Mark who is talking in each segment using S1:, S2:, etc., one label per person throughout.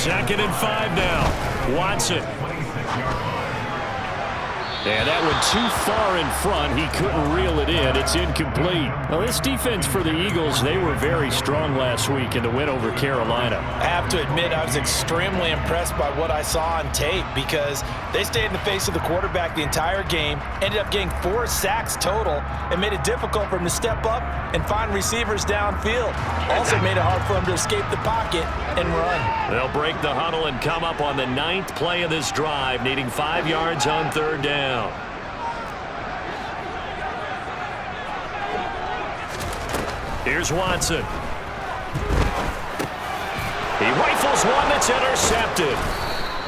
S1: 2nd and 5 now. Watson. And that went too far in front. He couldn't reel it in. It's incomplete. Well, this defense for the Eagles, they were very strong last week in the win over Carolina.
S2: I have to admit, I was extremely impressed by what I saw on tape because they stayed in the face of the quarterback the entire game, ended up getting 4 sacks total, and made it difficult for him to step up and find receivers downfield. Also made it hard for him to escape the pocket and run.
S1: They'll break the huddle and come up on the 9th play of this drive, needing 5 yards on 3rd down. Here's Watson. He rifles one that's intercepted.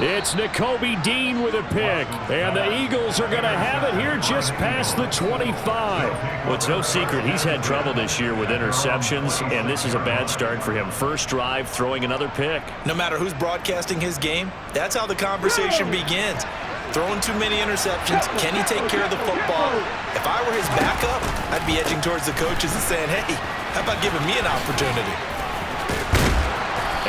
S1: It's Nakobe Dean with a pick, and the Eagles are going to have it here just past the 25. Well, it's no secret he's had trouble this year with interceptions, and this is a bad start for him. First drive, throwing another pick.
S2: No matter who's broadcasting his game, that's how the conversation begins. Throwing too many interceptions, can he take care of the football? If I were his backup, I'd be edging towards the coaches and saying, hey, how about giving me an opportunity?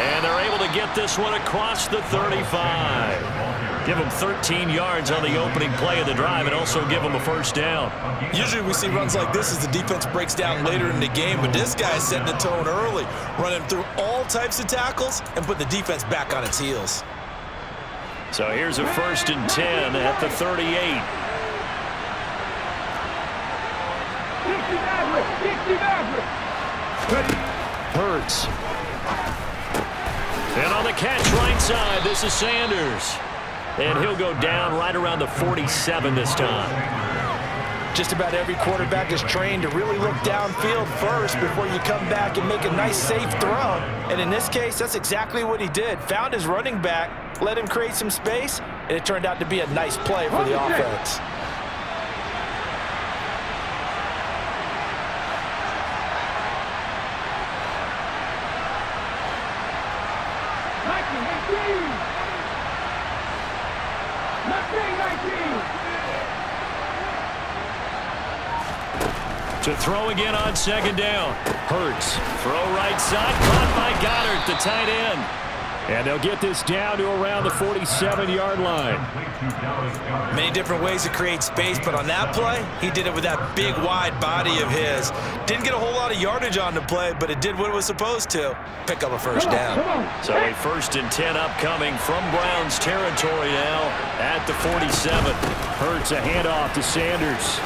S1: And they're able to get this one across the 35. Give them 13 yards on the opening play of the drive and also give them a first down.
S2: Usually we see runs like this as the defense breaks down later in the game, but this guy's setting the tone early, running through all types of tackles and put the defense back on its heels.
S1: So here's a 1st and 10 at the 38. Hurts. And on the catch right side, this is Sanders. And he'll go down right around the 47 this time.
S2: Just about every quarterback is trained to really look downfield first before you come back and make a nice, safe throw. And in this case, that's exactly what he did. Found his running back, let him create some space, and it turned out to be a nice play for the offense.
S1: To throw again on 2nd down. Hurts. Throw right side. Caught by Goddard, the tight end. And they'll get this down to around the 47-yard line.
S2: Many different ways to create space, but on that play, he did it with that big, wide body of his. Didn't get a whole lot of yardage on the play, but it did what it was supposed to. Pick up a first down.
S1: So a 1st and 10 upcoming from Browns territory now at the 47. Hurts a handoff to Sanders.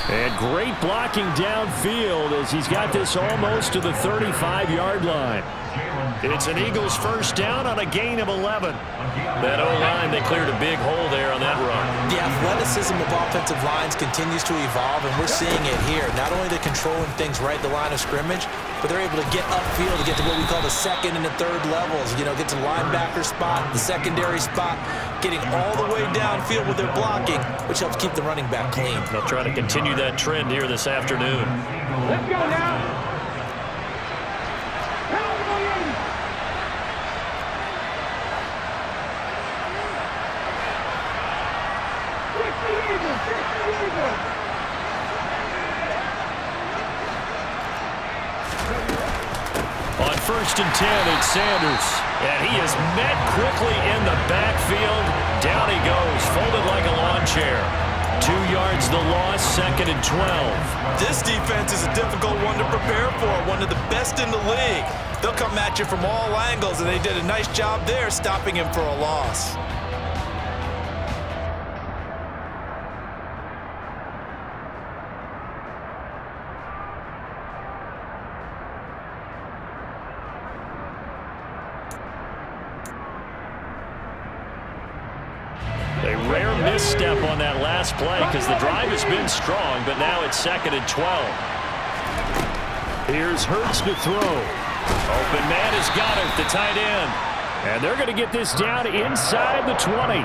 S1: And great blocking downfield as he's got this almost to the 35-yard line. It's an Eagles first down on a gain of 11. That O-line, they cleared a big hole there on that run.
S2: The athleticism of offensive lines continues to evolve, and we're seeing it here. Not only they're controlling things right at the line of scrimmage, but they're able to get upfield to get to what we call the 2nd and the 3rd levels. You know, get to the linebacker spot, the secondary spot, getting all the way downfield with their blocking, which helps keep the running back clean.
S1: They'll try to continue that trend here this afternoon.
S3: Let's go now.
S1: On 1st and 10, it's Sanders. And he is met quickly in the backfield. Down he goes, folded like a lawn chair. 2 yards the loss, 2nd and 12.
S2: This defense is a difficult one to prepare for, one of the best in the league. They'll come at you from all angles, and they did a nice job there stopping him for a loss.
S1: A rare misstep on that last play because the drive has been strong, but now it's 2nd and 12. Here's Hurts to throw. Open man has got it, the tight end. And they're going to get this down inside the 20.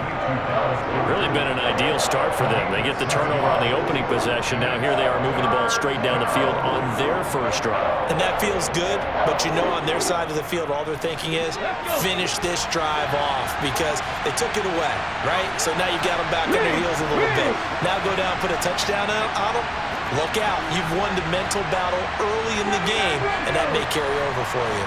S1: Really been an ideal start for them. They get the turnover on the opening possession. Now here they are moving the ball straight down the field on their first drive.
S2: And that feels good, but you know on their side of the field all they're thinking is finish this drive off because they took it away, right? So now you've got them back on their heels a little bit. Now go down, put a touchdown on them. Look out. You've won the mental battle early in the game, and that may carry over for you.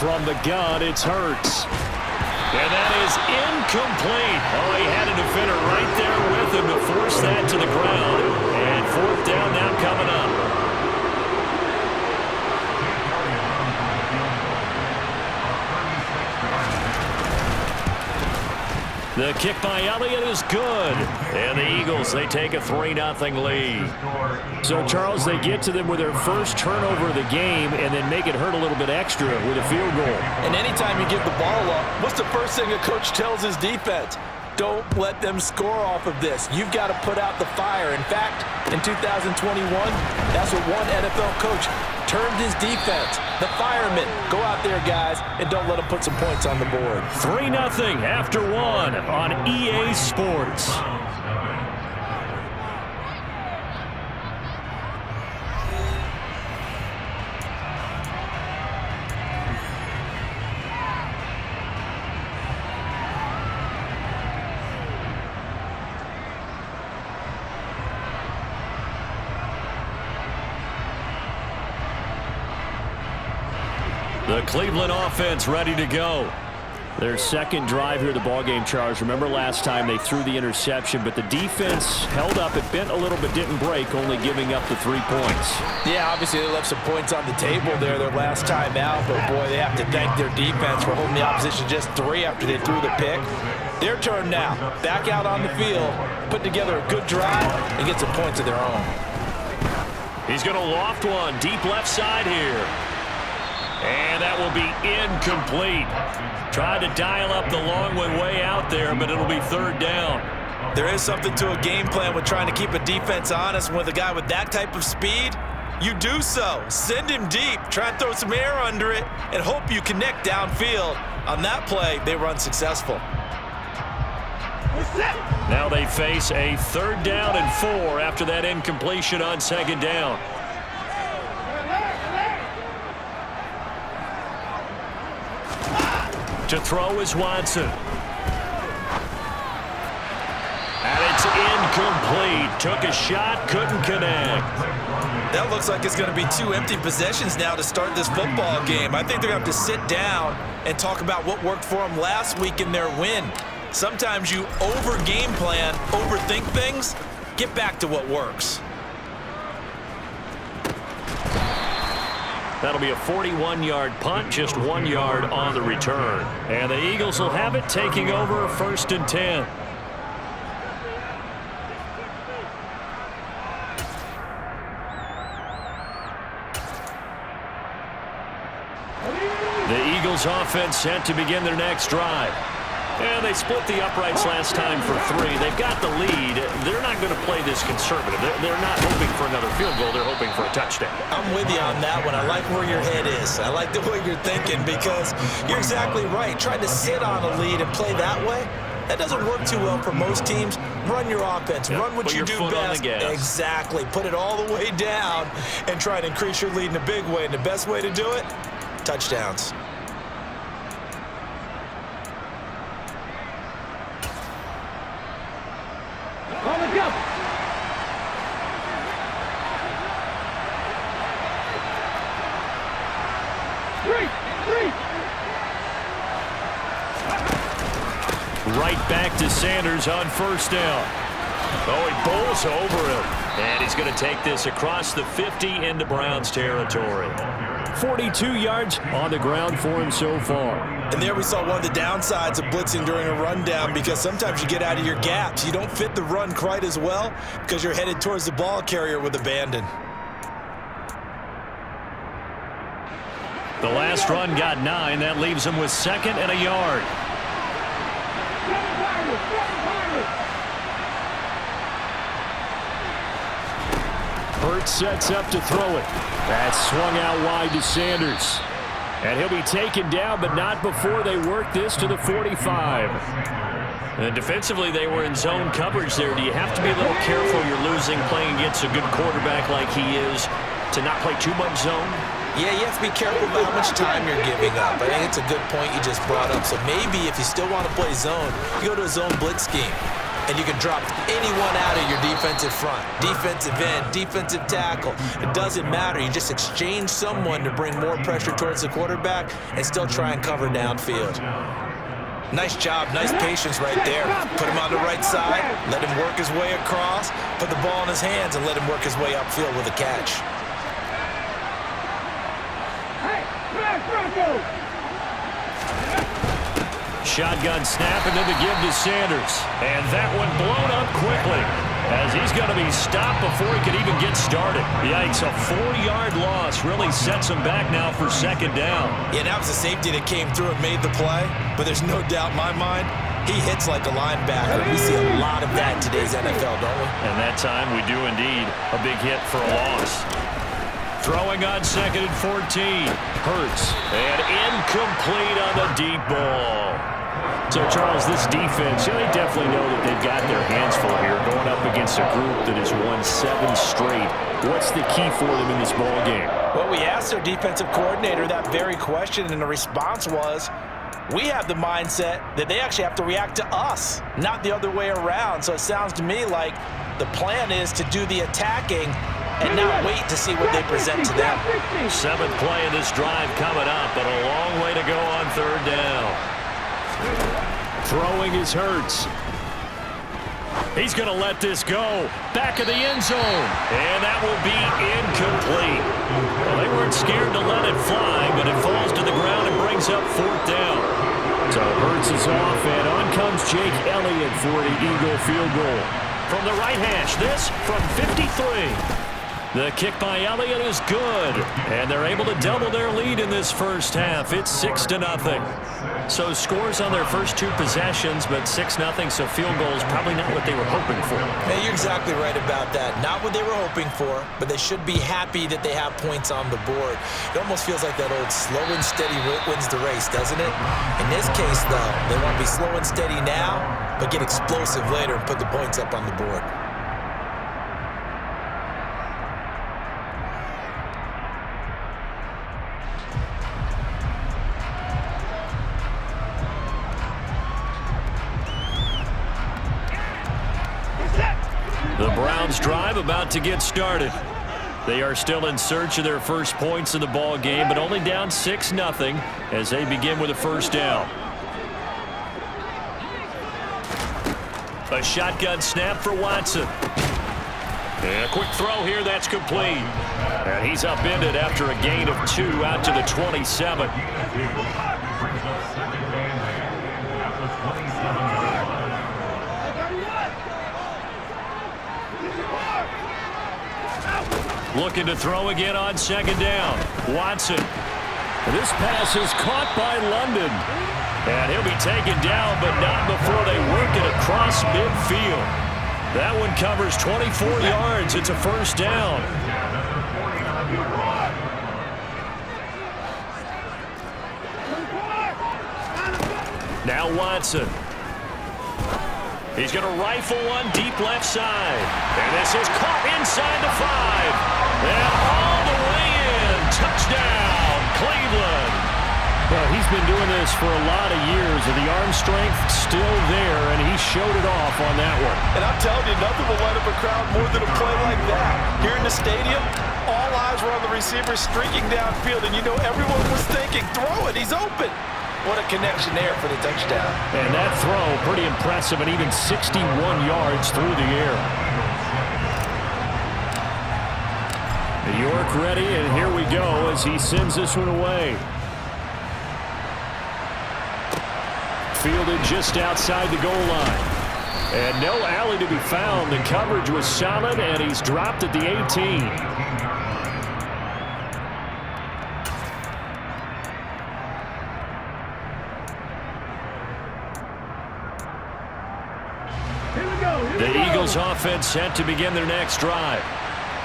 S1: From the gun, it's Hurts. And that is incomplete. Oh, he had a defender right there with him to force that to the ground. And fourth down now coming up. The kick by Elliott is good. And the Eagles, they take a 3-0 lead. So, Charles, they get to them with their first turnover of the game and then make it hurt a little bit extra with a field goal.
S2: And anytime you give the ball up, what's the first thing a coach tells his defense? Don't let them score off of this. You've got to put out the fire. In fact, in 2021, that's what one NFL coach termed his defense. The firemen. Go out there, guys, and don't let them put some points on the board.
S1: 3-0 after one on EA Sports. The Cleveland offense ready to go. Their second drive here of the ballgame, Charles. Remember last time they threw the interception, but the defense held up. It bent a little but didn't break, only giving up the 3 points.
S2: Yeah, obviously they left some points on the table there their last time out, but boy, they have to thank their defense for holding the opposition just 3 after they threw the pick. Their turn now. Back out on the field, put together a good drive, and get some points of their own.
S1: He's going to loft one deep left side here. And that will be incomplete. Tried to dial up the long one way out there, but it'll be third down.
S2: There is something to a game plan with trying to keep a defense honest. With a guy with that type of speed, you do so. Send him deep. Try and throw some air under it and hope you connect downfield. On that play, they run successful.
S1: Now they face a 3rd down and 4 after that incompletion on 2nd down. To throw is Watson. And it's incomplete. Took a shot, couldn't connect.
S2: That looks like it's going to be 2 empty possessions now to start this football game. I think they're going to have to sit down and talk about what worked for them last week in their win. Sometimes you over-game plan, overthink things. Get back to what works.
S1: That'll be a 41-yard punt, just 1 yard on the return. And the Eagles will have it, taking over 1st and 10. The Eagles offense set to begin their next drive. And they split the uprights last time for 3. They've got the lead. They're not going to play this conservative. They're not hoping for another field goal. They're hoping for a touchdown.
S2: I'm with you on that one. I like where your head is. I like the way you're thinking because you're exactly right. Trying to sit on a lead and play that way, that doesn't work too well for most teams. Run your offense. Run what you do best. Exactly. Put it all the way down and try and increase your lead in a big way. And the best way to do it, touchdowns.
S1: Right back to Sanders on 1st down. Oh, he bowls over him. And he's going to take this across the 50 into Browns territory. 42 yards on the ground for him so far.
S2: And there we saw one of the downsides of blitzing during a rundown because sometimes you get out of your gaps. You don't fit the run quite as well because you're headed towards the ball carrier with abandon.
S1: The last run got 9. That leaves him with 2nd and a yard. Hurts sets up to throw it. That's swung out wide to Sanders. And he'll be taken down, but not before they work this to the 45. And defensively, they were in zone coverage there. Do you have to be a little careful? You're losing playing against a good quarterback like he is to not play too much zone?
S2: Yeah, you have to be careful about how much time you're giving up. I think it's a good point you just brought up. So maybe if you still want to play zone, you go to a zone blitz scheme. and you can drop anyone out of your defensive front. Defensive end, defensive tackle. It doesn't matter. You just exchange someone to bring more pressure towards the quarterback and still try and cover downfield. Nice job, nice patience right there. Put him on the right side, let him work his way across, put the ball in his hands, and let him work his way upfield with a catch.
S1: Shotgun snap into the give to Sanders. And that one blown up quickly as he's going to be stopped before he can even get started. Yikes, a 4-yard loss really sets him back now for second down.
S2: Yeah, that was a safety that came through and made the play, but there's no doubt in my mind he hits like a linebacker. We see a lot of that in today's NFL, don't we?
S1: And that time we do indeed. A big hit for a loss. Throwing on 2nd and 14. Hurts. And incomplete on the deep ball. So, Charles, this defense, they definitely know that they've got their hands full here going up against a group that has won 7 straight. What's the key for them in this ball game?
S2: Well, we asked their defensive coordinator that very question, and the response was, we have the mindset that they actually have to react to us, not the other way around. So it sounds to me like the plan is to do the attacking and not wait to see what they present to them.
S1: 7th play of this drive coming up, but a long way to go on 3rd down. Throwing is Hurts. He's going to let this go. Back of the end zone. And that will be incomplete. Well, they weren't scared to let it fly, but it falls to the ground and brings up 4th down. So Hurts is off, and on comes Jake Elliott for the Eagle field goal. From the right hash, this from 53. The kick by Elliott is good, and they're able to double their lead in this first half. It's 6-0. So scores on their first 2 possessions, but 6-0, so field goal is probably not what they were hoping for.
S2: Hey, you're exactly right about that. Not what they were hoping for, but they should be happy that they have points on the board. It almost feels like that old slow and steady wins the race, doesn't it? In this case, though, they want to be slow and steady now, but get explosive later and put the points up on the board.
S1: The Browns drive about to get started. They are still in search of their first points in the ball game, but only down 6-0 as they begin with a first down. A shotgun snap for Watson. And a quick throw here, that's complete. And he's upended after a gain of 2 out to the 27. Looking to throw again on 2nd down. Watson. This pass is caught by London. And he'll be taken down, but not before they work it across midfield. That one covers 24 yards. It's a first down. Now Watson. He's going to rifle one deep left side. And this is caught inside the 5. And all the way in. Touchdown, Cleveland. Well, he's been doing this for a lot of years, and the arm strength still there, and he showed it off on that one.
S2: And I'm telling you, nothing will light up a crowd more than a play like that. Here in the stadium, all eyes were on the receiver streaking downfield, and you know everyone was thinking, throw it, he's open. What a connection there for the touchdown.
S1: And that throw, pretty impressive, and even 61 yards through the air. New York ready, and here we go as he sends this one away. Fielded just outside the goal line. And no alley to be found. The coverage was solid, and he's dropped at the 18. The Eagles offense set to begin their next drive.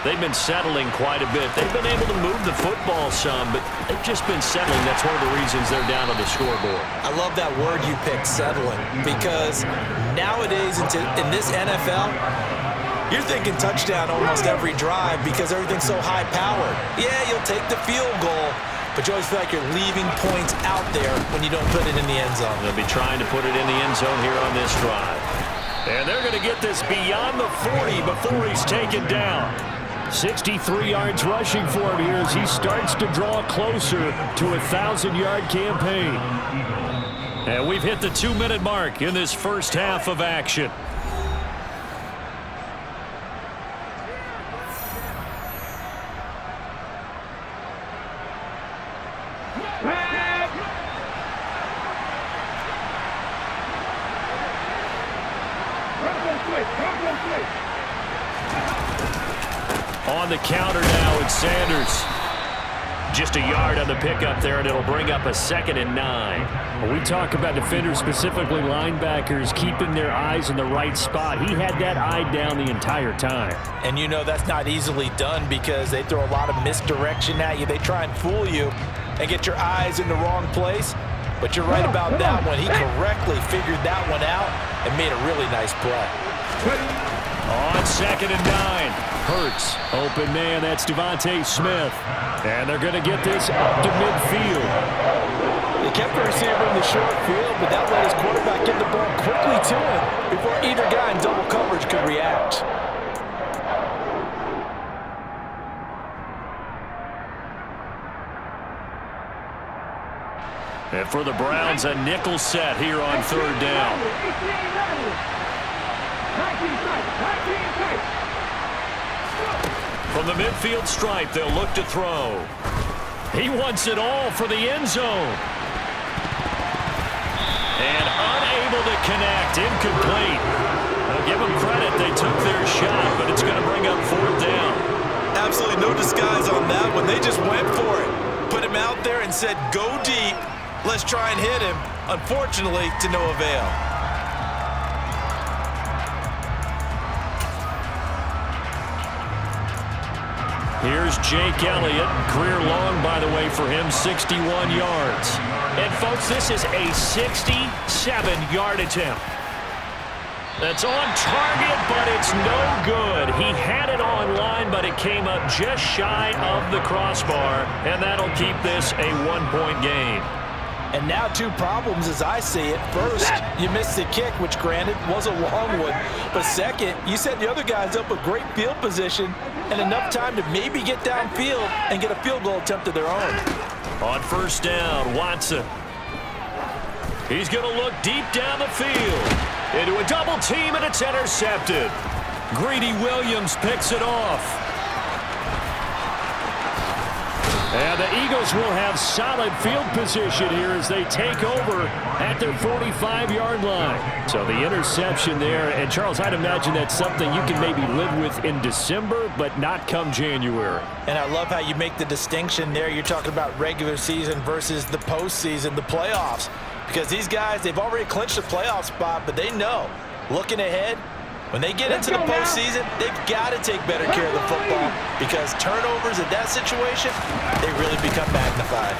S1: They've been settling quite a bit. They've been able to move the football some, but they've just been settling. That's one of the reasons they're down on the scoreboard.
S2: I love that word you picked, settling, because nowadays in this NFL, you're thinking touchdown almost every drive because everything's so high-powered. Yeah, you'll take the field goal, but you always feel like you're leaving points out there when you don't put it in the end zone.
S1: They'll be trying to put it in the end zone here on this drive. And they're going to get this beyond the 40 before he's taken down. 63 yards rushing for him here as he starts to draw closer to a 1,000-yard campaign. And we've hit the 2-minute mark in this first half of action. On the counter now, it's Sanders. Just a yard on the pickup there, and it'll bring up a 2nd and 9. When we talk about defenders, specifically linebackers, keeping their eyes in the right spot, he had that eye down the entire time.
S2: And you know that's not easily done because they throw a lot of misdirection at you. They try and fool you and get your eyes in the wrong place. But you're right about that one. He correctly figured that one out and made a really nice play.
S1: On 2nd and 9. Hurts, open man, that's Devontae Smith. And they're going to get this up to midfield.
S2: They kept the receiver in the short field, but that let his quarterback get the ball quickly to him before either guy in double coverage could react.
S1: And for the Browns, a nickel set here on 3rd down. From the midfield stripe, they'll look to throw. He wants it all for the end zone. And unable to connect, incomplete. I'll give them credit, they took their shot, but it's going to bring up 4th down.
S2: Absolutely no disguise on that one. They just went for it. Put him out there and said, go deep. Let's try and hit him. Unfortunately, to no avail.
S1: Here's Jake Elliott. Career long, by the way, for him, 61 yards. And, folks, this is a 67-yard attempt. That's on target, but it's no good. He had it on line, but it came up just shy of the crossbar, and that'll keep this a 1-point game.
S2: And now 2 problems as I see it. First, you missed the kick, which granted was a long one. But second, you set the other guys up with great field position and enough time to maybe get downfield and get a field goal attempt of their own.
S1: On 1st down, Watson. He's going to look deep down the field. Into a double team, and it's intercepted. Greedy Williams picks it off. And the Eagles will have solid field position here as they take over at their 45-yard line. So the interception there, and Charles, I'd imagine that's something you can maybe live with in December, but not come January.
S2: And I love how you make the distinction there. You're talking about regular season versus the postseason, the playoffs. Because these guys, they've already clinched a playoff spot, but they know, looking ahead, when they get into the postseason, they've got to take better care of the football because turnovers in that situation, they really become magnified.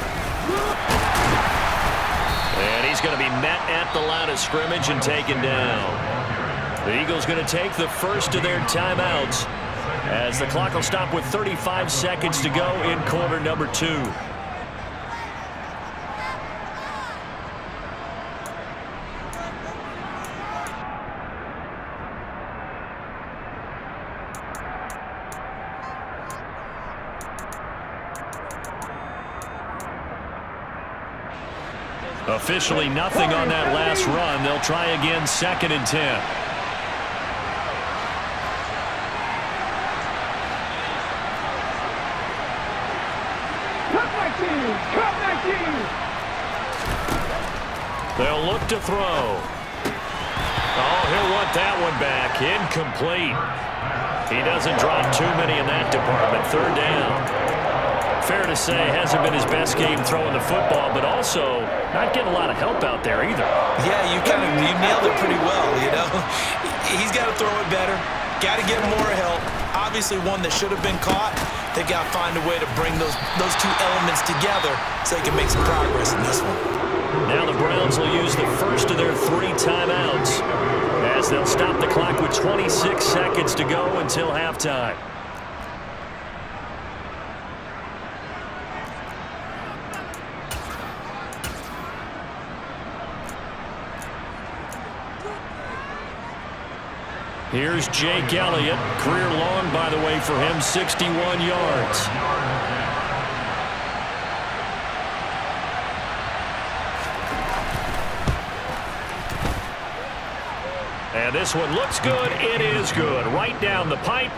S1: And he's going to be met at the line of scrimmage and taken down. The Eagles going to take the first of their timeouts as the clock will stop with 35 seconds to go in quarter number 2. Officially nothing on that last run. They'll try again, 2nd and 10. They'll look to throw. Oh, he'll want that one back. Incomplete. He doesn't drop too many in that department. 3rd down. Fair to say, hasn't been his best game throwing the football, but also not getting a lot of help out there either.
S2: Yeah, you nailed it pretty well, you know. He's got to throw it better, got to get more help. Obviously one that should have been caught. They got to find a way to bring those 2 elements together so they can make some progress in this one.
S1: Now the Browns will use the first of their 3 timeouts as they'll stop the clock with 26 seconds to go until halftime. Here's Jake Elliott. Career long, by the way, for him, 61 yards. And this one looks good. It is good. Right down the pipe.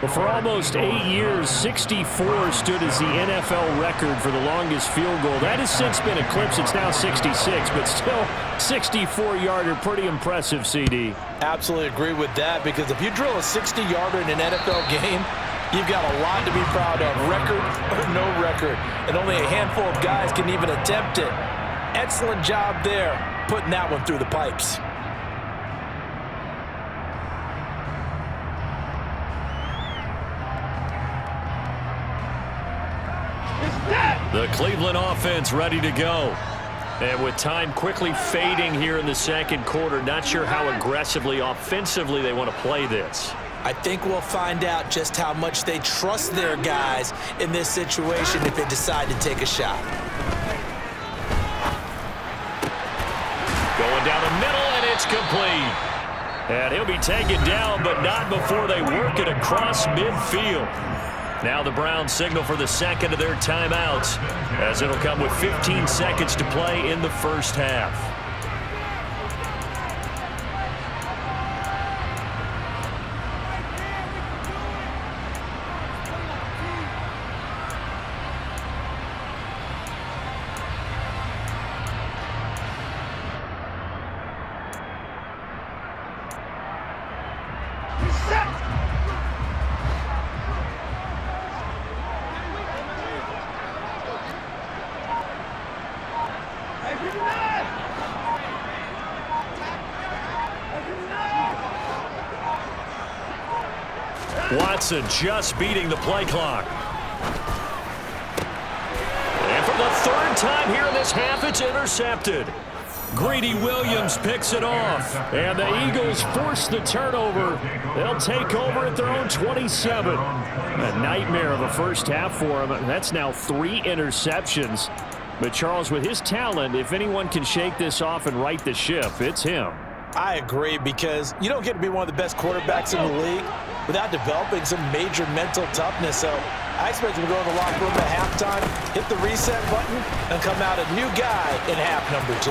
S1: But for almost 8 years, 64 stood as the NFL record for the longest field goal. That has since been eclipsed. It's now 66, but still 64-yarder. Pretty impressive, CD.
S2: Absolutely agree with that, because if you drill a 60-yarder in an NFL game, you've got a lot to be proud of, record or no record. And only a handful of guys can even attempt it. Excellent job there, putting that one through the pipes.
S1: The Cleveland offense ready to go. And with time quickly fading here in the second quarter, not sure how aggressively, offensively they want to play this.
S2: I think we'll find out just how much they trust their guys in this situation if they decide to take a shot.
S1: Going down the middle, and it's complete. And he'll be taken down, but not before they work it across midfield. Now the Browns signal for the second of their timeouts, as it'll come with 15 seconds to play in the first half. Watson just beating the play clock. And for the third time here in this half, it's intercepted. Greedy Williams picks it off. And the Eagles force the turnover. They'll take over at their own 27. A nightmare of a first half for him. That's now 3 interceptions. But Charles, with his talent, if anyone can shake this off and right the ship, it's him.
S2: I agree, because you don't get to be one of the best quarterbacks in the league without developing some major mental toughness. So I expect him to go in the locker room at halftime, hit the reset button, and come out a new guy in half number 2.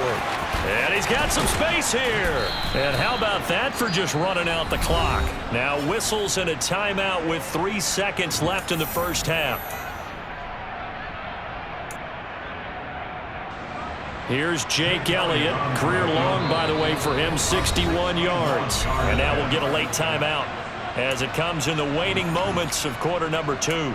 S1: And he's got some space here. And how about that for just running out the clock? Now whistles and a timeout with 3 seconds left in the first half. Here's Jake Elliott. Career long, by the way, for him, 61 yards. And now we'll get a late timeout as it comes in the waning moments of quarter number 2.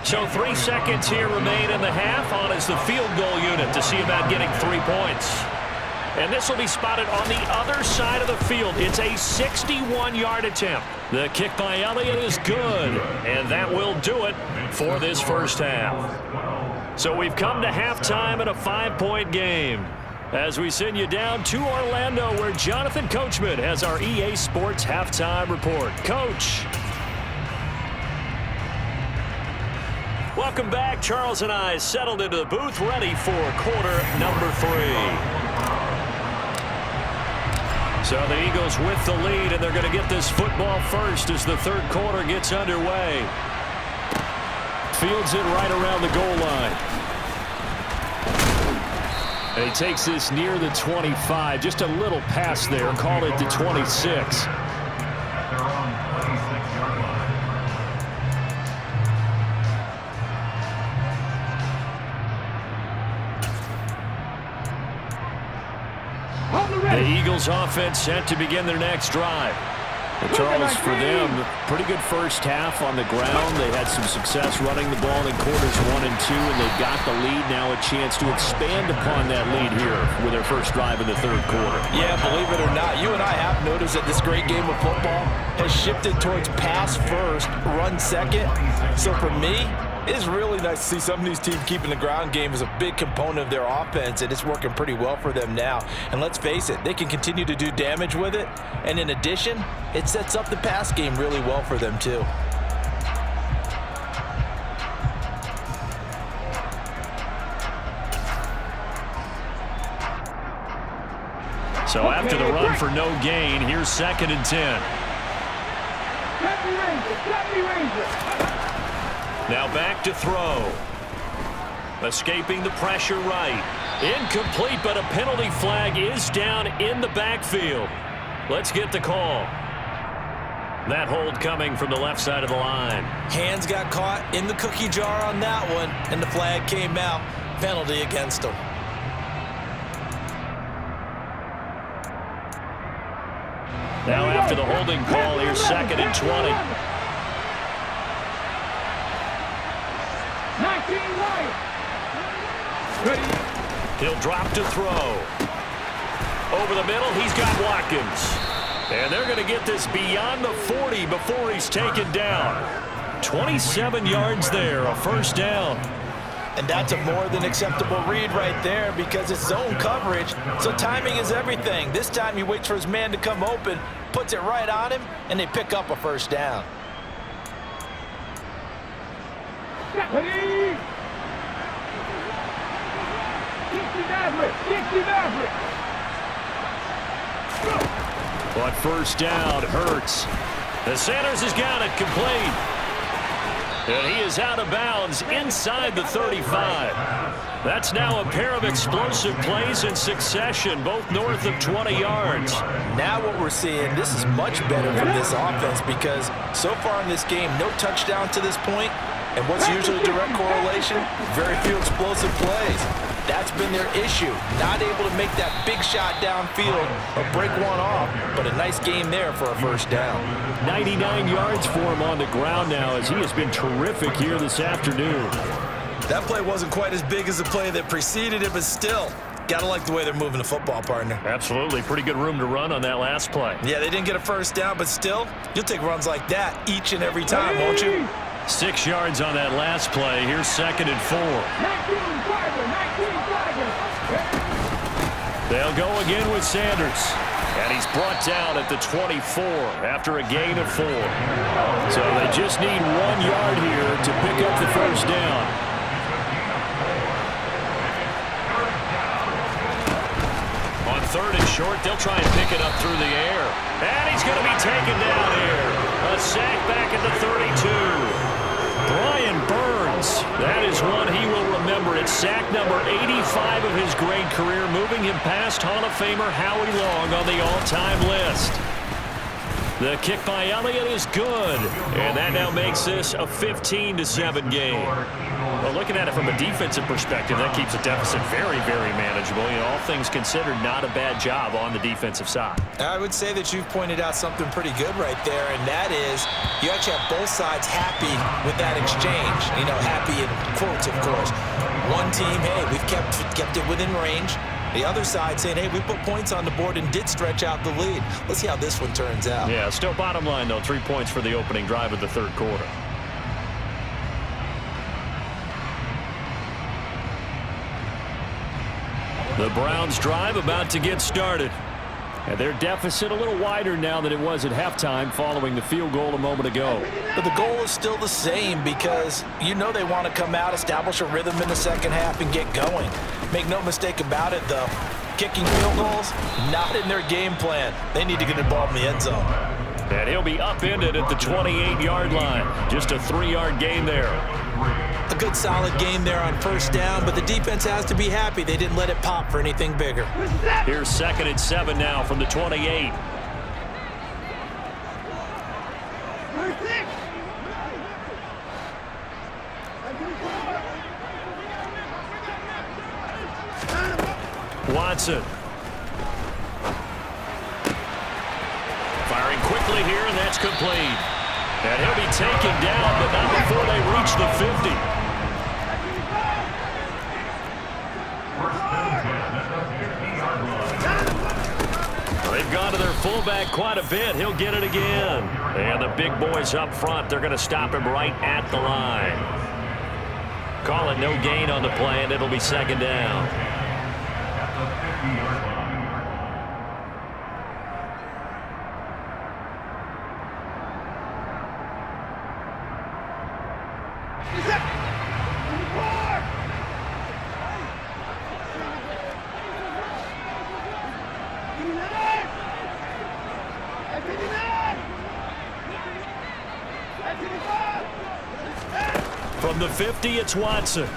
S1: So 3 seconds here remain in the half. On is the field goal unit to see about getting 3 points. And this will be spotted on the other side of the field. It's a 61-yard attempt. The kick by Elliott is good, and that will do it for this first half. So we've come to halftime in a 5-point game as we send you down to Orlando, where Jonathan Coachman has our EA Sports halftime report. Coach. Welcome back. Charles and I settled into the booth, ready for quarter number 3. So the Eagles with the lead, and they're going to get this football first as the third quarter gets underway. Fields it right around the goal line. And he takes this near the 25. Just a little pass there. Call it the 26. The Eagles offense set to begin their next drive. Well, Charles, for them, pretty good first half on the ground. They had some success running the ball in quarters 1 and 2, and they've got the lead now, a chance to expand upon that lead here with their first drive in the third quarter.
S2: Yeah, believe it or not, you and I have noticed that this great game of football has shifted towards pass first, run second. So for me, it's really nice to see some of these teams keeping the ground game as a big component of their offense, and it's working pretty well for them now. And let's face it, they can continue to do damage with it. And in addition, it sets up the pass game really well for them too.
S1: So after the run for no gain, here's 2nd and 10. Now back to throw. Escaping the pressure right. Incomplete, but a penalty flag is down in the backfield. Let's get the call. That hold coming from the left side of the line.
S2: Hands got caught in the cookie jar on that one, and the flag came out. Penalty against him.
S1: Now after the holding call, here's 2nd and 20.
S3: 19 right.
S1: He'll drop to throw. Over the middle, he's got Watkins. And they're going to get this beyond the 40 before he's taken down. 27 yards there, a first down.
S2: And that's a more than acceptable read right there because it's zone coverage, so timing is everything. This time he waits for his man to come open, puts it right on him, and they pick up a first down.
S1: But first down hurts. The Sanders has got it complete. And he is out of bounds inside the 35. That's now a pair of explosive plays in succession, both north of 20 yards.
S2: Now what we're seeing, this is much better from this offense because so far in this game, no touchdown to this point, and what's usually direct correlation? Very few explosive plays. That's been their issue, not able to make that big shot downfield or break one off, but a nice game there for a first down.
S1: 99 yards for him on the ground now as he has been terrific here this afternoon.
S2: That play wasn't quite as big as the play that preceded it, but still, gotta like the way they're moving the football, partner.
S1: Absolutely. Pretty good room to run on that last play.
S2: Yeah, they didn't get a first down, but still, you'll take runs like that each and every time, won't you?
S1: 6 yards on that last play. Here's 2nd and 4.
S3: 19
S1: They'll go again with Sanders. And he's brought down at the 24 after a gain of 4. So they just need 1 yard here to pick up the first down. On 3rd and short, they'll try and pick it up through the air. And he's going to be taken down here. A sack back at the 32. Brian Burns, that is one he will remember. It's sack number 85 of his great career, moving him past Hall of Famer Howie Long on the all-time list. The kick by Elliott is good, and that now makes this a 15-7 game. Well, looking at it from a defensive perspective, that keeps the deficit very, very manageable. You know, all things considered, not a bad job on the defensive side.
S2: I would say that you've pointed out something pretty good right there, and that is you actually have both sides happy with that exchange. You know, happy in quotes, of course. One team, hey, we've kept it within range. The other side saying, hey, we put points on the board and did stretch out the lead. Let's see how this one turns out.
S1: Yeah, still bottom line, though, 3 points for the opening drive of the 3rd quarter. The Browns drive about to get started. And their deficit a little wider now than it was at halftime following the field goal a moment ago.
S2: But the goal is still the same because you know they want to come out, establish a rhythm in the second half, and get going. Make no mistake about it, though. Kicking field goals, not in their game plan. They need to get the ball in the end zone.
S1: And he'll be upended at the 28-yard line. Just a 3-yard gain there.
S2: A good solid game there on first down, but the defense has to be happy they didn't let it pop for anything bigger.
S1: Here's 2nd and 7 now from the 28. Watson. Firing quickly here, and that's complete. And he'll be taken down, but not before they reach the 50. They've gone to their fullback quite a bit. He'll get it again. And the big boys up front, they're going to stop him right at the line. Call it no gain on the play, and it'll be 2nd down. From the 50, it's Watson.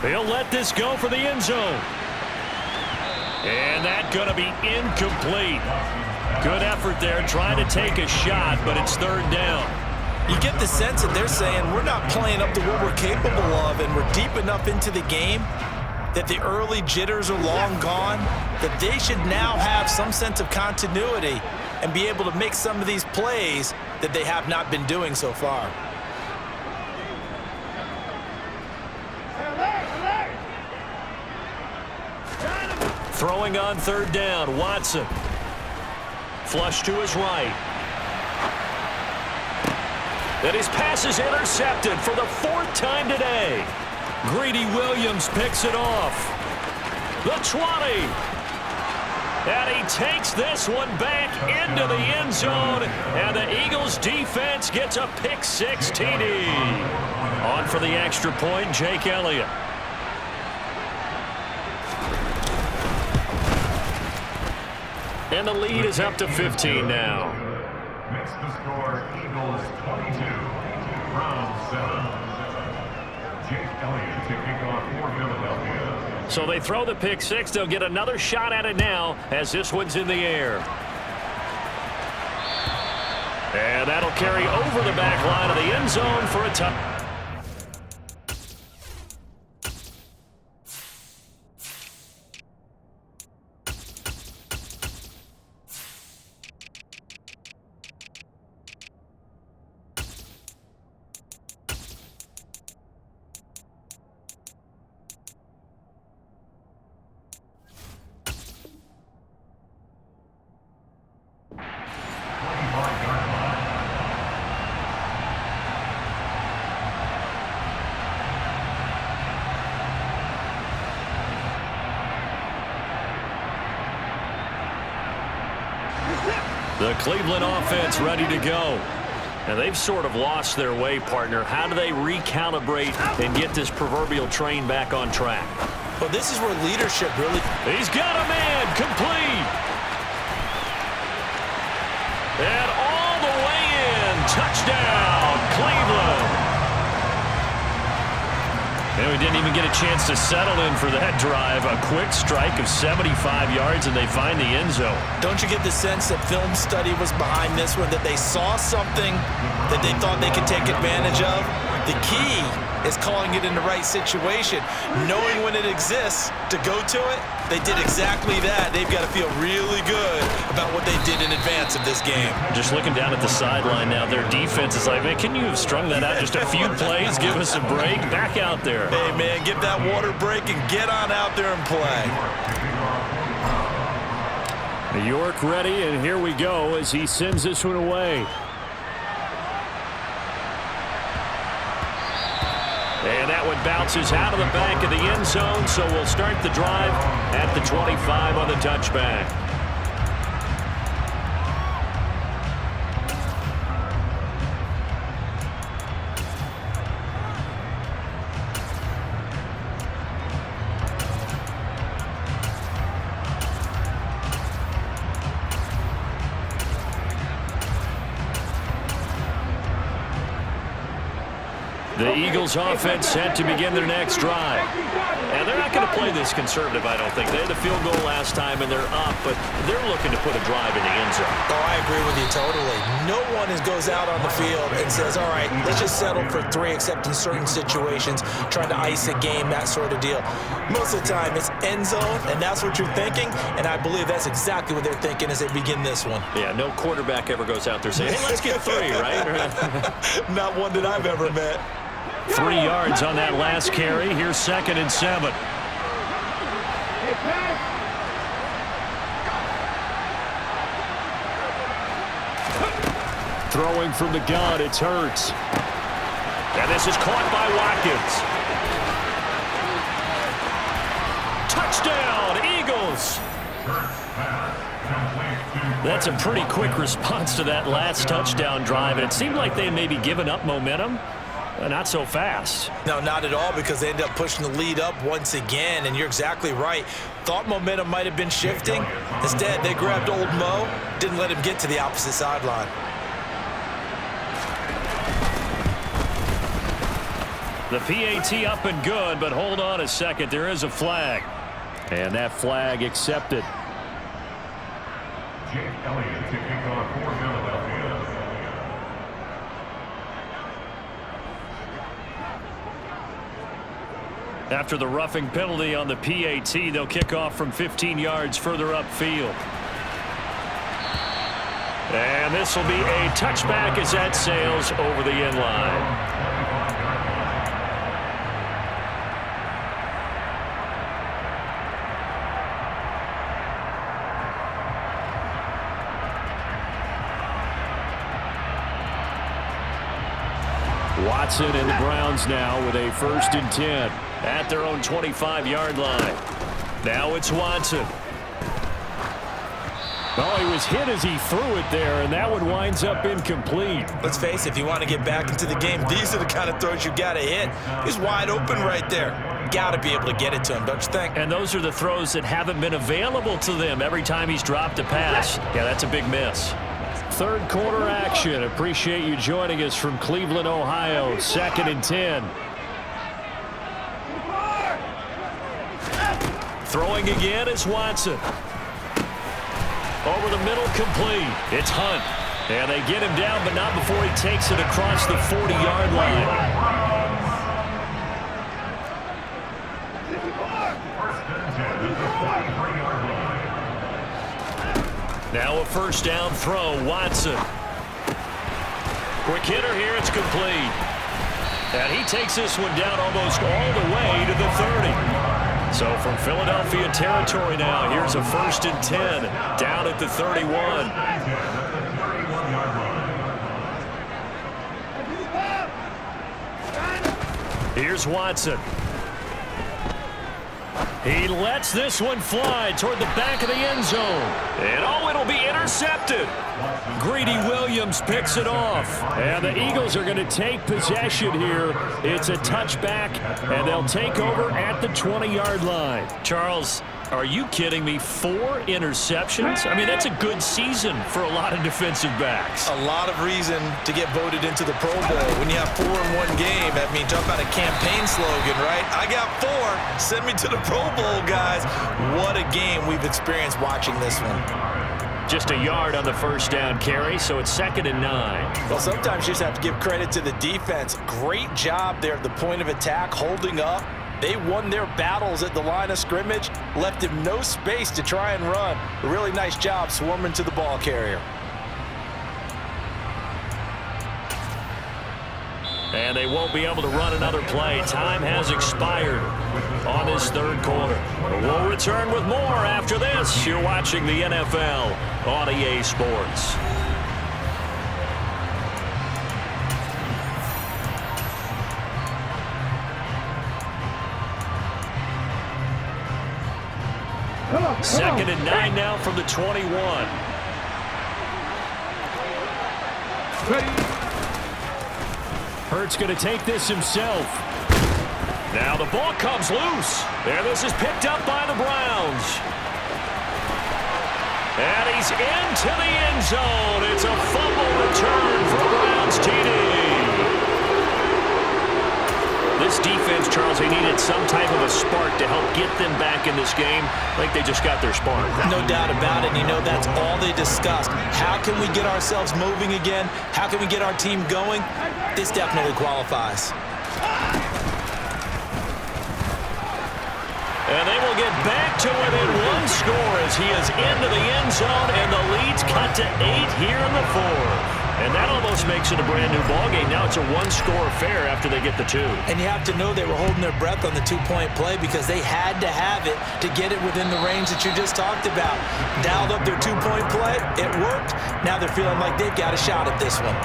S1: He'll let this go for the end zone. And that's going to be incomplete. Good effort there trying to take a shot, but it's third down.
S2: You get the sense that they're saying we're not playing up to what we're capable of, and we're deep enough into the game that the early jitters are long gone, that they should now have some sense of continuity and be able to make some of these plays that they have not been doing so far.
S1: Throwing on third down, Watson. Flush to his right. And his pass is intercepted for the fourth time today. Greedy Williams picks it off. The 20. And he takes this one back into the end zone. And the Eagles defense gets a pick six TD. On for the extra point, Jake Elliott. And the lead is up to 15 now.
S4: Makes the score Eagles 22, round 7. Jake Elliott to kick off for Philadelphia.
S1: So they throw the pick six. They'll get another shot at it now as this one's in the air. And that'll carry over the back line of the end zone for a touchdown. The Cleveland offense ready to go. And they've sort of lost their way, partner. How do they recalibrate and get this proverbial train back on track?
S2: Well, this is where leadership really...
S1: He's got a man complete. And all the way in. Touchdown, Cleveland. And we didn't even get a chance to settle in for that drive. A quick strike of 75 yards, and they find the end zone.
S2: Don't you get the sense that film study was behind this one, that they saw something that they thought they could take advantage of? The key is calling it in the right situation, knowing when it exists to go to it. They did exactly that. They've got to feel really good about what they did in advance of this game.
S1: Just looking down at the sideline now, their defense is like, man, can you have strung that out just a few plays? Give us a break. Back out there.
S2: Hey, man, give that water break and get on out there and play.
S1: New York ready, and here we go as he sends this one away. And that one bounces out of the back of the end zone, so we'll start the drive at the 25 on the touchback. The Eagles offense set to begin their next drive. And they're not going to play this conservative, I don't think. They had the field goal last time, and they're up, but they're looking to put a drive in the end zone.
S2: Oh, I agree with you totally. No one goes out on the field and says, all right, let's just settle for 3, except in certain situations, trying to ice a game, that sort of deal. Most of the time, it's end zone, and that's what you're thinking, and I believe that's exactly what they're thinking as they begin this one.
S1: Yeah, no quarterback ever goes out there saying, hey, let's get 3, right?
S2: Not one that I've ever met.
S1: 3 yards on that last carry. Here's 2nd and 7. Throwing from the gun, it's Hurts. And this is caught by Watkins. Touchdown, Eagles! That's a pretty quick response to that last touchdown drive, and it seemed like they had maybe given up momentum. Not so fast.
S2: No, not at all, because they ended up pushing the lead up once again, and you're exactly right. Thought momentum might have been shifting. Instead, they grabbed old Mo, didn't let him get to the opposite sideline.
S1: The PAT up and good, but hold on a second. There is a flag. And that flag accepted.
S4: Jake Elliott to kick off for Philadelphia.
S1: After the roughing penalty on the PAT, they'll kick off from 15 yards further upfield. And this will be a touchback as that sails over the end line. Watson and the Browns now with a 1st and 10 at their own 25-yard line. Now it's Watson. Oh, he was hit as he threw it there, and that one winds up incomplete.
S2: Let's face it, if you want to get back into the game, these are the kind of throws you got to hit. He's wide open right there. Got to be able to get it to him, don't you think?
S1: And those are the throws that haven't been available to them every time he's dropped a pass. Yeah, that's a big miss. 3rd quarter action. Appreciate you joining us from Cleveland, Ohio. 2nd and 10. Throwing again is Watson. Over the middle, complete. It's Hunt. And they get him down, but not before he takes it across the 40-yard line. Now a 1st down throw, Watson. Quick hitter here, it's complete. And he takes this one down almost all the way to the 30. So from Philadelphia territory now, here's a 1st and 10 down at the 31. Here's Watson. He lets this one fly toward the back of the end zone. And oh, it'll be intercepted. Greedy Williams picks it off. And the Eagles are going to take possession here. It's a touchback, and they'll take over at the 20-yard line. Charles, are you kidding me? 4 interceptions? I mean, that's a good season for a lot of defensive backs.
S2: A lot of reason to get voted into the Pro Bowl. When you have 4 in one game, that means talk about a campaign slogan, right? I got 4. Send me to the Pro Bowl, guys. What a game we've experienced watching this one.
S1: Just a yard on the 1st down carry, so it's 2nd and 9.
S2: Well, sometimes you just have to give credit to the defense. Great job there at the point of attack, holding up. They won their battles at the line of scrimmage, left him no space to try and run. A really nice job swarming to the ball carrier.
S1: And they won't be able to run another play. Time has expired on this 3rd quarter. We'll return with more after this. You're watching the NFL on EA Sports. Second and 9 now from the 21.
S3: Ready.
S1: Hurts going to take this himself. Now the ball comes loose. And this is picked up by the Browns. And he's into the end zone. It's a fumble return for Browns TD. This defense, Charles, they needed some type of a spark to help get them back in this game. I think they just got their spark.
S2: No doubt about it. And you know, that's all they discussed. How can we get ourselves moving again? How can we get our team going? This definitely qualifies.
S1: And they will get back to within 1 score as he is into the end zone, and the lead's cut to 8 here in the 4th. And that almost makes it a brand-new ballgame. Now it's a 1-score affair after they get the 2.
S2: And you have to know they were holding their breath on the 2-point play because they had to have it to get it within the range that you just talked about. Dialed up their 2-point play. It worked. Now they're feeling like they've got a shot at this one.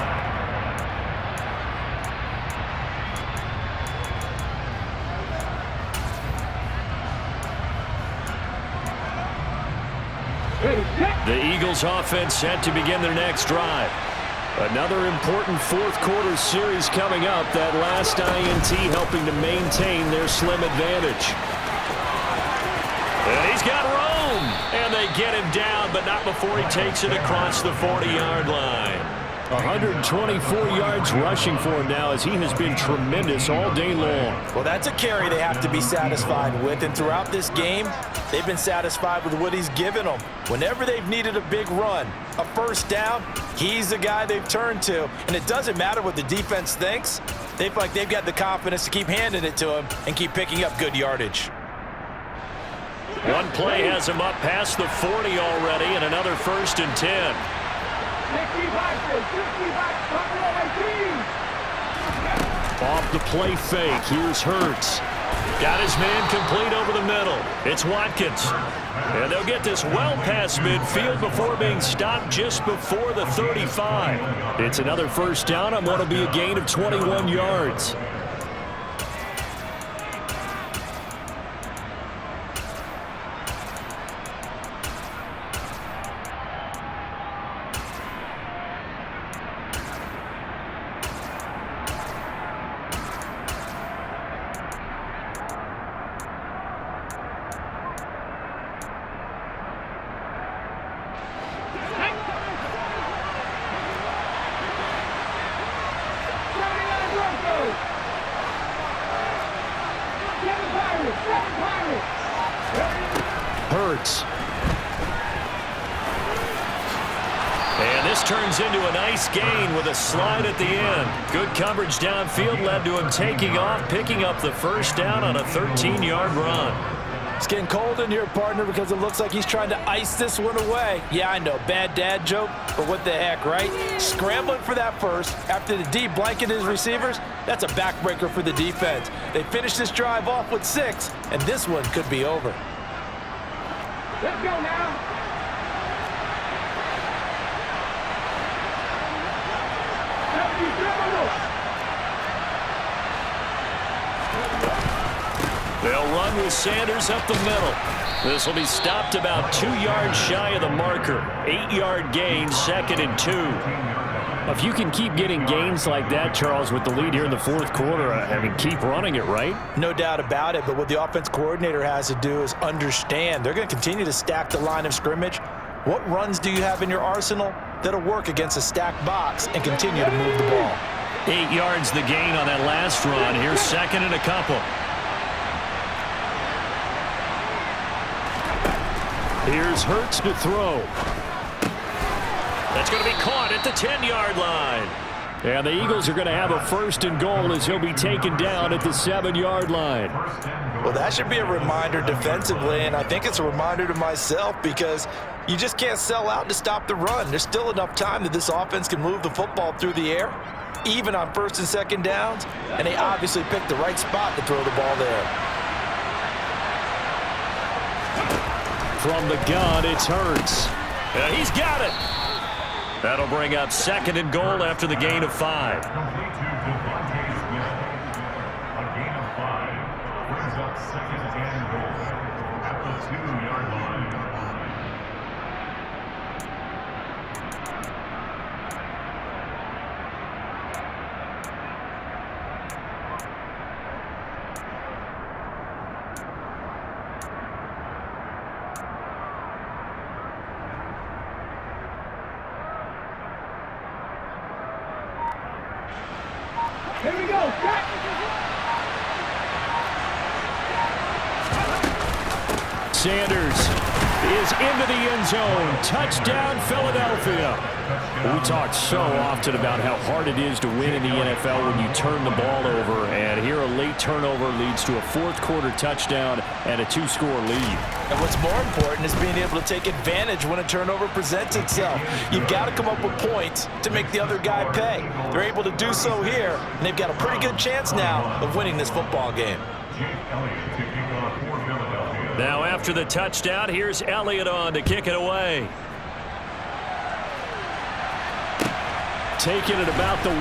S2: The
S1: Eagles offense set to begin their next drive. Another important fourth-quarter series coming up. That last INT helping to maintain their slim advantage. And he's got room. And they get him down, but not before he takes it across the 40-yard line. 124 yards rushing for him now, as he has been tremendous all day long.
S2: Well, that's a carry they have to be satisfied with, and throughout this game, they've been satisfied with what he's given them. Whenever they've needed a big run, a first down, he's the guy they've turned to. And it doesn't matter what the defense thinks. They feel like they've got the confidence to keep handing it to him and keep picking up good yardage.
S1: One play has him up past the 40 already, and another 1st and 10. Off the play fake, here's Hurts. Got his man complete over the middle. It's Watkins. And they'll get this well past midfield before being stopped just before the 35. It's another first down on what will be a gain of 21 yards. Hurts. And this turns into a nice gain with a slide at the end. Good coverage downfield led to him taking off, picking up the first down on a 13-yard run.
S2: It's getting cold in here, partner, because it looks like he's trying to ice this one away. Yeah, I know, bad dad joke, but what the heck, right? Scrambling for that first after the D blanketed his receivers, that's a backbreaker for the defense. They finished this drive off with 6, and this one could be over.
S3: Let's go now.
S1: They'll run with Sanders up the middle. This will be stopped about 2 yards shy of the marker. 8-yard gain, 2nd and 2. If you can keep getting gains like that, Charles, with the lead here in the fourth quarter, I mean, keep running it, right?
S2: No doubt about it, but what the offense coordinator has to do is understand they're going to continue to stack the line of scrimmage. What runs do you have in your arsenal that'll work against a stacked box and continue to move the ball?
S1: 8 yards the gain on that last run. Here's 2nd and a couple. Here's Hurts to throw. That's going to be caught at the 10-yard line. And the Eagles are going to have a 1st and goal as he'll be taken down at the 7-yard line.
S2: Well, that should be a reminder defensively, and I think it's a reminder to myself because you just can't sell out to stop the run. There's still enough time that this offense can move the football through the air, even on 1st and 2nd downs, and they obviously picked the right spot to throw the ball there.
S1: From the gun, it's Hurts. He's got it. That'll bring up 2nd and goal after the gain of 5.
S4: A gain of 5 brings up 2nd and goal at the 2-yard line.
S3: Here we go.
S1: Sanders is into the end zone. Touchdown, Philadelphia. We talk so often about how hard it is to win in the NFL when you turn the ball over, and here a late turnover leads to a fourth-quarter touchdown and a 2-score lead.
S2: And what's more important is being able to take advantage when a turnover presents itself. You've got to come up with points to make the other guy pay. They're able to do so here, and they've got a pretty good chance now of winning this football game.
S1: Now after the touchdown, here's Elliott on to kick it away. Taking it about the 1.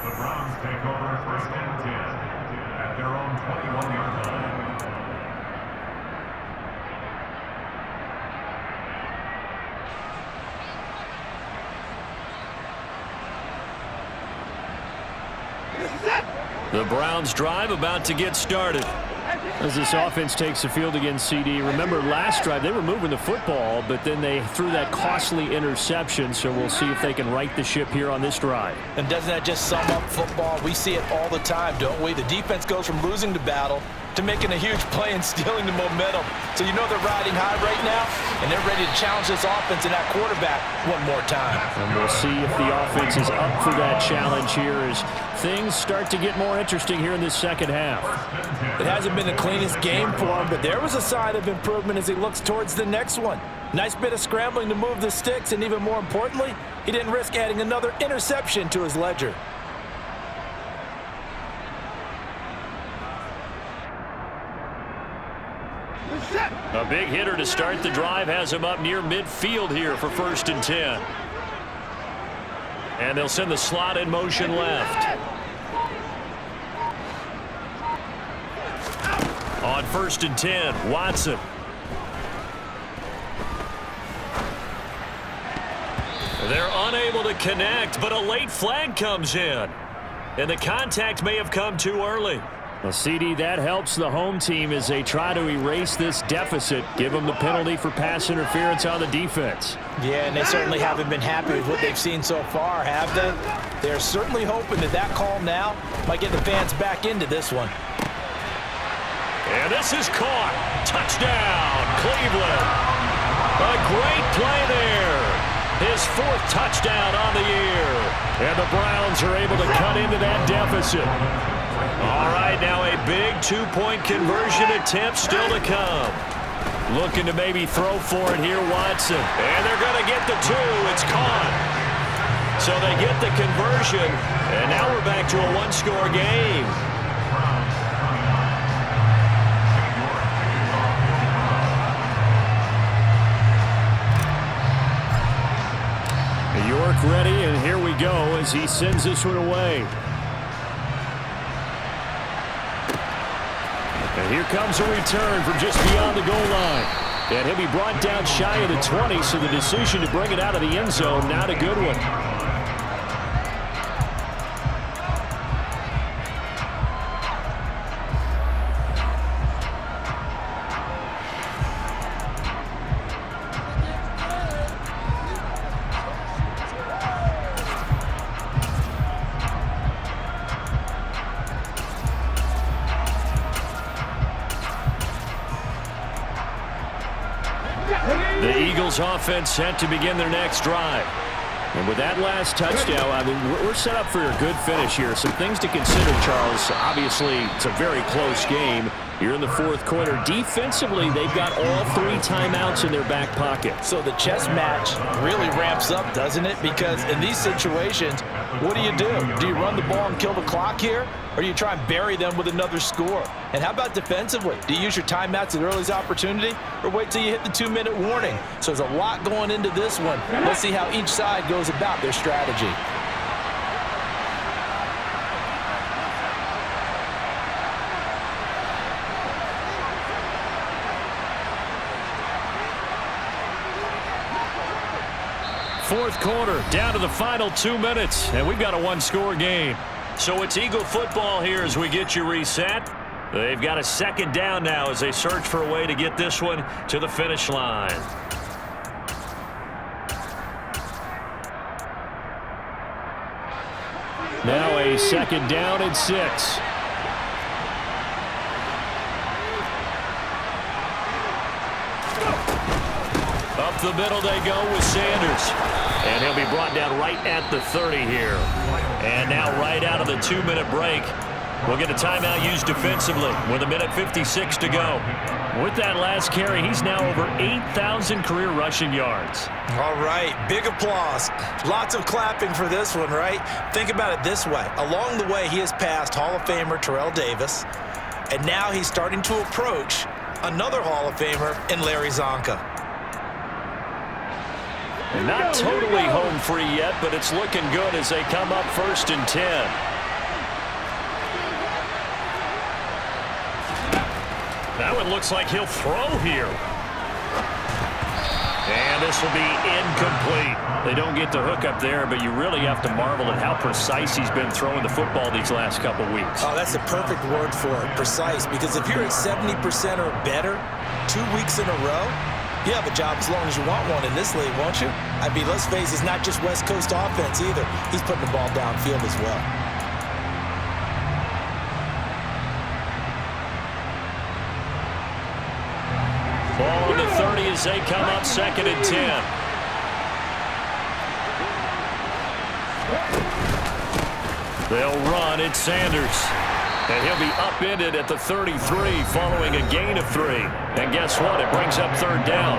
S4: The Browns take over 1st and 10 at their own 21-yard line.
S1: The Browns drive about to get started. As this offense takes the field against CD, remember last drive they were moving the football, but then they threw that costly interception, so we'll see if they can right the ship here on this drive.
S2: And doesn't that just sum up football? We see it all the time, don't we? The defense goes from losing the battle to making a huge play and stealing the momentum. So you know they're riding high right now, and they're ready to challenge this offense and that quarterback one more time.
S1: And we'll see if the offense is up for that challenge here as things start to get more interesting here in this second half.
S2: It hasn't been the cleanest game for him, but there was a sign of improvement as he looks towards the next one. Nice bit of scrambling to move the sticks, and even more importantly, he didn't risk adding another interception to his ledger.
S1: A big hitter to start the drive has him up near midfield here for 1st and 10. And they'll send the slot in motion left. On 1st and 10, Watson. They're unable to connect, but a late flag comes in. And the contact may have come too early. Well, CD, that helps the home team as they try to erase this deficit, give them the penalty for pass interference on the defense.
S2: Yeah, and they certainly haven't been happy with what they've seen so far, have they? They're certainly hoping that call now might get the fans back into this one.
S1: And this is caught. Touchdown, Cleveland. A great play there. His 4th touchdown on the year. And the Browns are able to cut into that deficit. All right, now a big 2-point conversion attempt still to come. Looking to maybe throw for it here, Watson. And they're going to get the 2. It's caught. So they get the conversion, and now we're back to a 1-score game. York ready, and here we go as he sends this one away. And here comes a return from just beyond the goal line. And he'll be brought down shy of the 20, so the decision to bring it out of the end zone, not a good one. The Eagles offense set to begin their next drive. And with that last touchdown, I mean, we're set up for a good finish here. Some things to consider, Charles. Obviously, it's a very close game. You're in the 4th quarter. Defensively, they've got all 3 timeouts in their back pocket.
S2: So the chess match really ramps up, doesn't it? Because in these situations, what do? Do you run the ball and kill the clock here? Or do you try and bury them with another score? And how about defensively? Do you use your timeouts at earliest opportunity or wait till you hit the 2-minute warning? So there's a lot going into this one. Let's see how each side goes about their strategy.
S1: Fourth quarter, down to the final 2 minutes, and we've got a 1-score game. So it's Eagle football here as we get you reset. They've got a 2nd down now as they search for a way to get this one to the finish line. Now a 2nd down and 6. Up the middle they go with Sanders. And he'll be brought down right at the 30 here. And now right out of the 2-minute break, we'll get a timeout used defensively with 1:56 to go. With that last carry, he's now over 8,000 career rushing yards.
S2: All right, big applause. Lots of clapping for this one, right? Think about it this way. Along the way, he has passed Hall of Famer Terrell Davis, and now he's starting to approach another Hall of Famer in Larry Zonka.
S1: And not totally home free yet, but it's looking good as they come up 1st and 10. That one looks like he'll throw here. And this will be incomplete. They don't get the hook up there, but you really have to marvel at how precise he's been throwing the football these last couple weeks.
S2: Oh, that's the perfect word for it, precise, because if you're at 70% or better 2 weeks in a row, you have a job as long as you want one in this league, won't you? I mean, let's face it, it's not just West Coast offense either. He's putting the ball downfield as well.
S1: Ball on the 30 as they come up 2nd and 10. They'll run. It's Sanders. And he'll be upended at the 33 following a gain of 3. And guess what? It brings up 3rd down.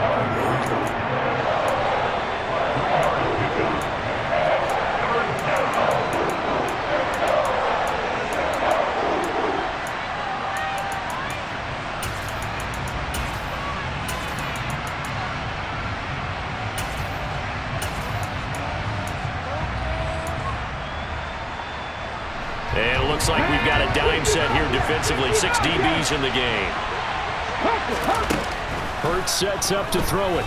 S1: And it looks like we've got a dime set here defensively. 6 DBs in the game. Hurts sets up to throw it.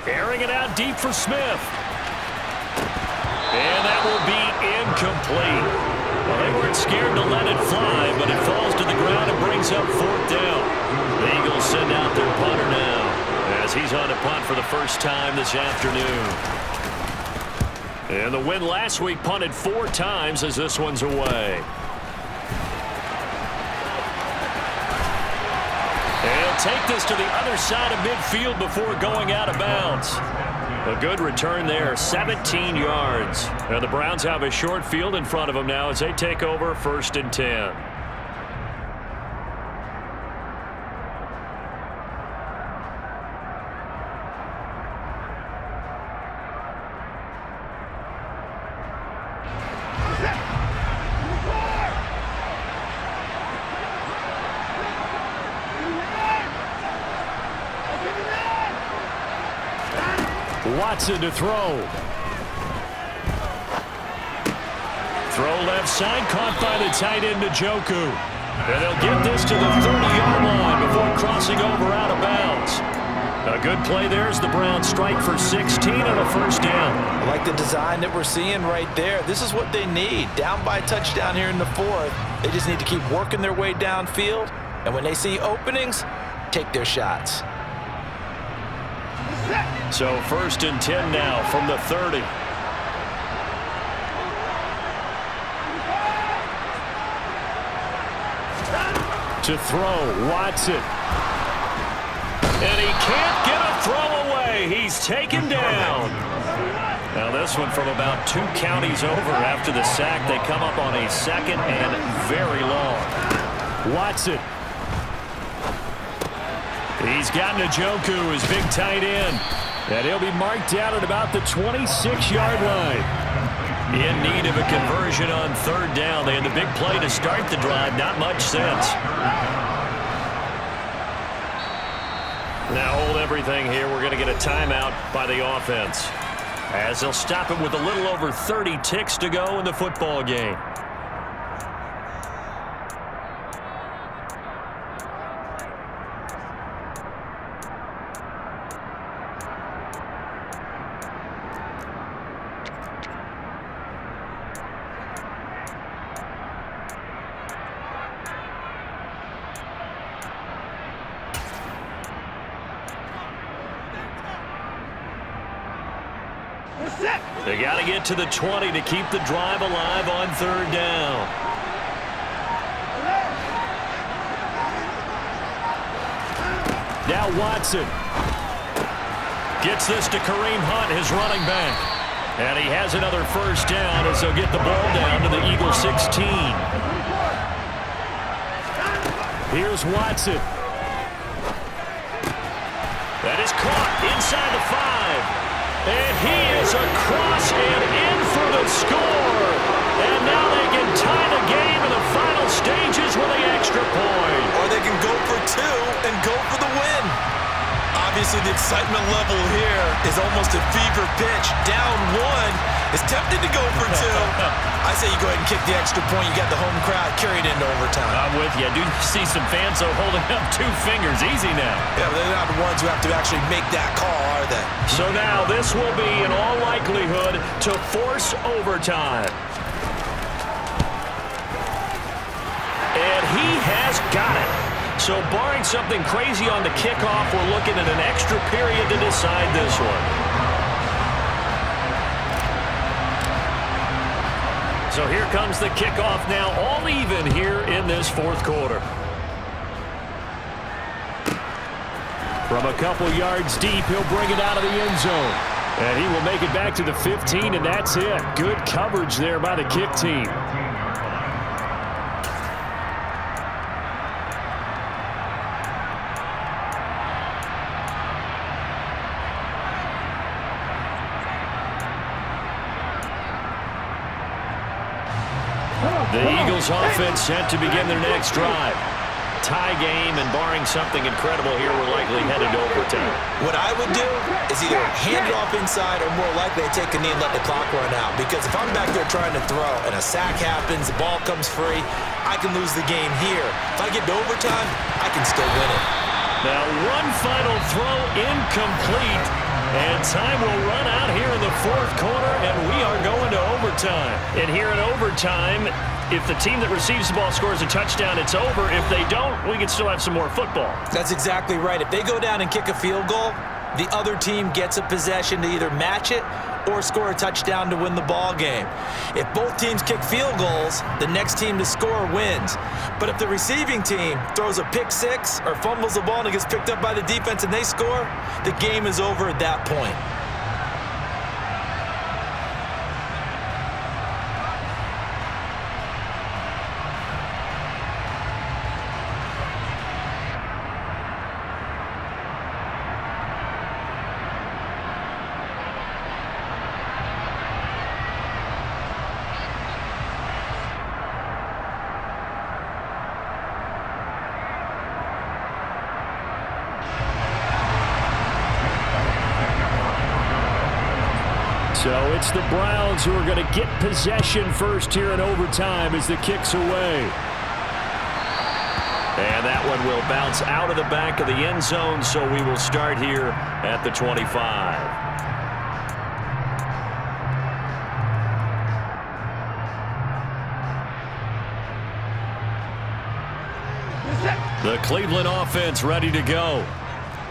S1: Airing it out deep for Smith. And that will be incomplete. Well, they weren't scared to let it fly, but it falls to the ground and brings up 4th down. The Eagles send out their punter now as he's on a punt for the first time this afternoon. And the win last week punted 4 times as this one's away. And take this to the other side of midfield before going out of bounds. A good return there, 17 yards. And the Browns have a short field in front of them now as they take over 1st and 10. Watson to throw. Throw left side, caught by the tight end Njoku. And they'll get this to the 30-yard line before crossing over out of bounds. A good play there as the Browns strike for 16 on a 1st down.
S2: I like the design that we're seeing right there. This is what they need. Down by a touchdown here in the 4th. They just need to keep working their way downfield. And when they see openings, take their shots.
S1: So 1st and 10 now from the 30. To throw, Watson. And he can't get a throw away. He's taken down. Now this one from about 2 counties over after the sack. They come up on a 2nd and very long. Watson. He's got Njoku, his big tight end. And he'll be marked down at about the 26-yard line. In need of a conversion on 3rd down. They had the big play to start the drive. Not much sense. Now hold everything here. We're going to get a timeout by the offense, as they'll stop it with a little over 30 ticks to go in the football game. They got to get to the 20 to keep the drive alive on 3rd down. Now Watson gets this to Kareem Hunt, his running back. And he has another 1st down as they'll get the ball down to the Eagles 16. Here's Watson. That is caught inside the 5. And he is across and in for the score. And now they can tie the game in the final stages with the extra point.
S2: Or they can go for 2 and go for the win. Obviously, the excitement level here is almost a fever pitch. Down 1, It's tempting to go for two. I say you go ahead and kick the extra point. You got the home crowd carried into overtime.
S1: I'm with you. I do see some fans, though, holding up 2 fingers. Easy now.
S2: Yeah, but they're not the ones who have to actually make that call, are they?
S1: So now this will be, in all likelihood, to force overtime. And he has got it. So barring something crazy on the kickoff, we're looking at an extra period to decide this one. So here comes the kickoff now, all even here in this fourth quarter. From a couple yards deep, he'll bring it out of the end zone. And he will make it back to the 15, and that's it. Good coverage there by the kick team. The Eagles offense set to begin their next drive. Tie game, and barring something incredible here, we're likely headed to overtime.
S2: What I would do is either hand it off inside or more likely take a knee and let the clock run out. Because if I'm back there trying to throw and a sack happens, the ball comes free, I can lose the game here. If I get to overtime, I can still win it.
S1: Now one final throw incomplete, and time will run out here in the fourth quarter, and we are going to overtime. And here in overtime, if the team that receives the ball scores a touchdown, it's over. If they don't, we can still have some more football.
S2: That's exactly right. If they go down and kick a field goal, the other team gets a possession to either match it or score a touchdown to win the ball game. If both teams kick field goals, the next team to score wins. But if the receiving team throws a pick six or fumbles the ball and it gets picked up by the defense and they score, the game is over at that point.
S1: So it's the Browns who are going to get possession first here in overtime as the kick's away. And that one will bounce out of the back of the end zone, so we will start here at the 25. The Cleveland offense ready to go.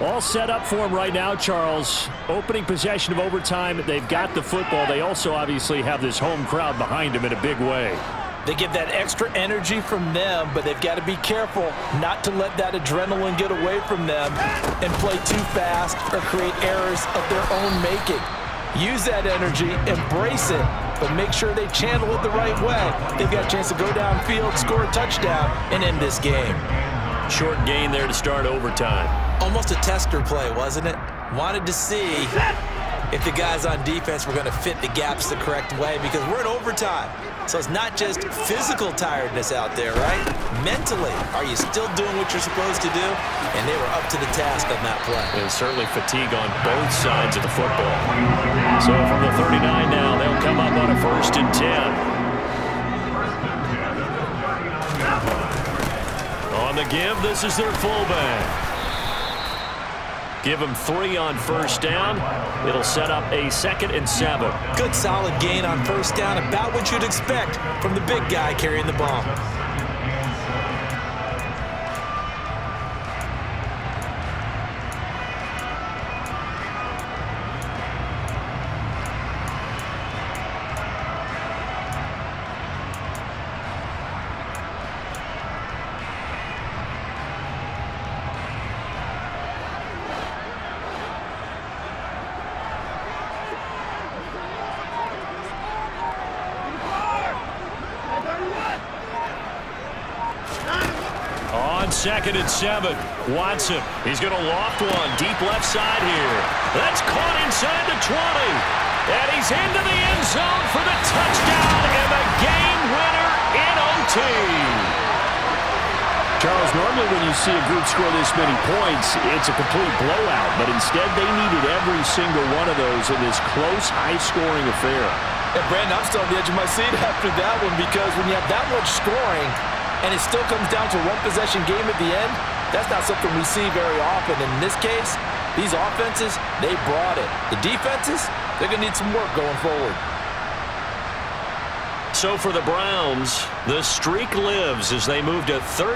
S1: All set up for him right now, Charles. Opening possession of overtime. They've got the football. They also obviously have this home crowd behind them in a big way.
S2: They get that extra energy from them, but they've got to be careful not to let that adrenaline get away from them and play too fast or create errors of their own making. Use that energy, embrace it, but make sure they channel it the right way. They've got a chance to go downfield, score a touchdown, and end this game.
S1: Short gain there to start overtime.
S2: Almost a tester play, wasn't it? Wanted to see if the guys on defense were going to fit the gaps the correct way, because we're in overtime. So it's not just physical tiredness out there, right? Mentally, are you still doing what you're supposed to do? And they were up to the task on that play.
S1: And certainly fatigue on both sides of the football. So from the 39 now, they'll come up on a 1st and 10. On the give, this is their fullback. Give him 3 on 1st down. It'll set up a 2nd and 7.
S2: Good solid gain on 1st down, about what you'd expect from the big guy carrying the ball.
S1: On 2nd and 7, Watson. He's going to loft one deep left side here. That's caught inside the 20. And he's into the end zone for the touchdown and the game winner in OT. Charles, normally when you see a group score this many points, it's a complete blowout. But instead, they needed every single one of those in this close, high-scoring affair.
S2: And Brandon, I'm still on the edge of my seat after that one, because when you have that much scoring and it still comes down to one possession game at the end, that's not something we see very often. And in this case, these offenses, they brought it. The defenses, they're going to need some work going forward.
S1: So for the Browns, the streak lives as they move to 13